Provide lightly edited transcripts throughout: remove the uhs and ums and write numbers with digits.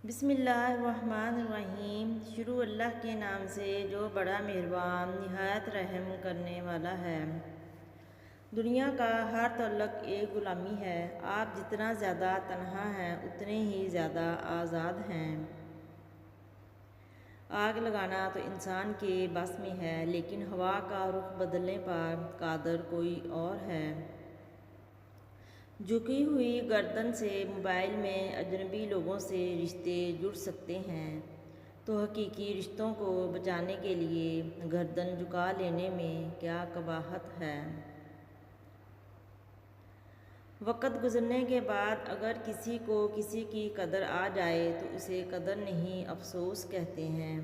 بسم اللہ الرحمن الرحیم۔ شروع اللہ کے نام سے جو بڑا مہربان نہایت رحم کرنے والا ہے۔ دنیا کا ہر تعلق ایک غلامی ہے۔ آپ جتنا زیادہ تنہا ہیں اتنے ہی زیادہ آزاد ہیں۔ آگ لگانا تو انسان کے بس میں ہے، لیکن ہوا کا رخ بدلنے پر قادر کوئی اور ہے۔ جھکی ہوئی گردن سے موبائل میں اجنبی لوگوں سے رشتے جڑ سکتے ہیں، تو حقیقی رشتوں کو بچانے کے لیے گردن جھکا لینے میں کیا قباحت ہے۔ وقت گزرنے کے بعد اگر کسی کو کسی کی قدر آ جائے تو اسے قدر نہیں، افسوس کہتے ہیں۔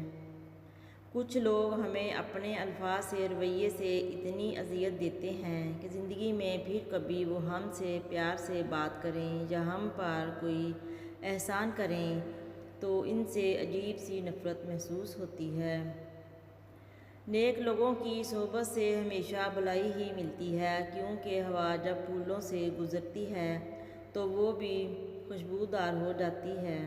کچھ لوگ ہمیں اپنے الفاظ سے، رویے سے اتنی اذیت دیتے ہیں کہ زندگی میں پھر کبھی وہ ہم سے پیار سے بات کریں یا ہم پر کوئی احسان کریں تو ان سے عجیب سی نفرت محسوس ہوتی ہے۔ نیک لوگوں کی صحبت سے ہمیشہ بھلائی ہی ملتی ہے، کیونکہ ہوا جب پھولوں سے گزرتی ہے تو وہ بھی خوشبودار ہو جاتی ہے۔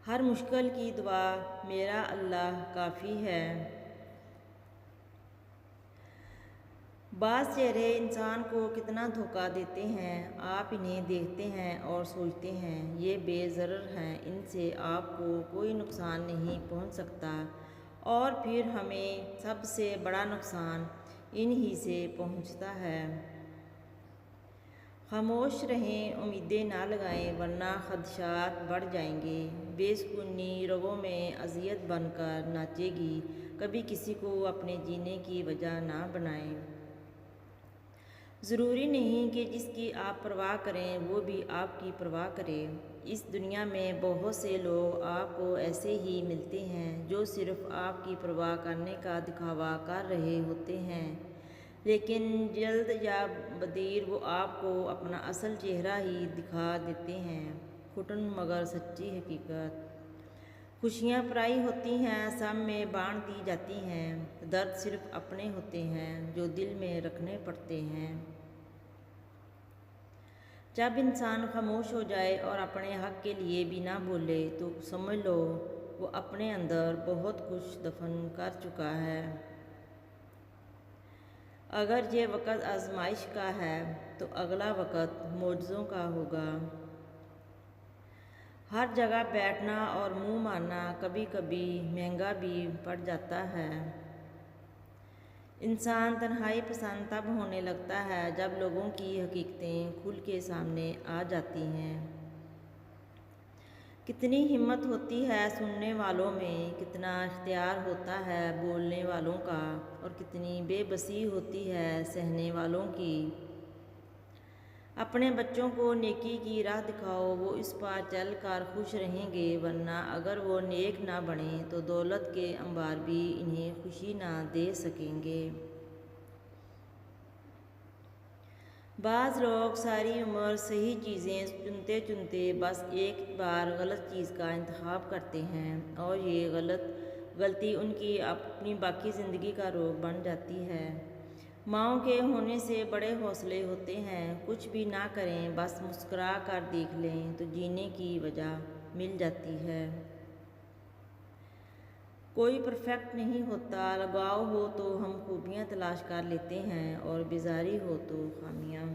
ہر مشکل کی دوا میرا اللہ کافی ہے۔ بعض چہرے انسان کو کتنا دھوکہ دیتے ہیں۔ آپ انہیں دیکھتے ہیں اور سوچتے ہیں یہ بے ضرر ہیں، ان سے آپ کو کوئی نقصان نہیں پہنچ سکتا، اور پھر ہمیں سب سے بڑا نقصان انہی سے پہنچتا ہے۔ خاموش رہیں، امیدیں نہ لگائیں، ورنہ خدشات بڑھ جائیں گے۔ بے سکونی رگوں میں اذیت بن کر ناچے گی۔ کبھی کسی کو اپنے جینے کی وجہ نہ بنائیں۔ ضروری نہیں کہ جس کی آپ پرواہ کریں وہ بھی آپ کی پرواہ کرے۔ اس دنیا میں بہت سے لوگ آپ کو ایسے ہی ملتے ہیں جو صرف آپ کی پرواہ کرنے کا دکھاوا کر رہے ہوتے ہیں، لیکن جلد یا بدیر وہ آپ کو اپنا اصل چہرہ ہی دکھا دیتے ہیں۔ گھٹن مگر سچی حقیقت۔ خوشیاں پرائی ہوتی ہیں، سب میں بانٹ دی جاتی ہیں۔ درد صرف اپنے ہوتے ہیں جو دل میں رکھنے پڑتے ہیں۔ جب انسان خاموش ہو جائے اور اپنے حق کے لیے بھی نہ بولے تو سمجھ لو وہ اپنے اندر بہت کچھ دفن کر چکا ہے۔ اگر یہ وقت آزمائش کا ہے تو اگلا وقت معجزوں کا ہوگا۔ ہر جگہ بیٹھنا اور منہ مارنا کبھی کبھی مہنگا بھی پڑ جاتا ہے۔ انسان تنہائی پسند تب ہونے لگتا ہے جب لوگوں کی حقیقتیں کھل کے سامنے آ جاتی ہیں۔ کتنی ہمت ہوتی ہے سننے والوں میں، کتنا اختیار ہوتا ہے بولنے والوں کا، اور کتنی بے بسی ہوتی ہے سہنے والوں کی۔ اپنے بچوں کو نیکی کی راہ دکھاؤ، وہ اس پر چل کر خوش رہیں گے، ورنہ اگر وہ نیک نہ بنیں تو دولت کے انبار بھی انہیں خوشی نہ دے سکیں گے۔ بعض لوگ ساری عمر صحیح چیزیں چنتے چنتے بس ایک بار غلط چیز کا انتخاب کرتے ہیں، اور یہ غلطی ان کی اپنی باقی زندگی کا روگ بن جاتی ہے۔ ماؤں کے ہونے سے بڑے حوصلے ہوتے ہیں، کچھ بھی نہ کریں بس مسکرا کر دیکھ لیں تو جینے کی وجہ مل جاتی ہے۔ کوئی پرفیکٹ نہیں ہوتا، لگاؤ ہو تو ہم خوبیاں تلاش کر لیتے ہیں اور بیزاری ہو تو خامیاں۔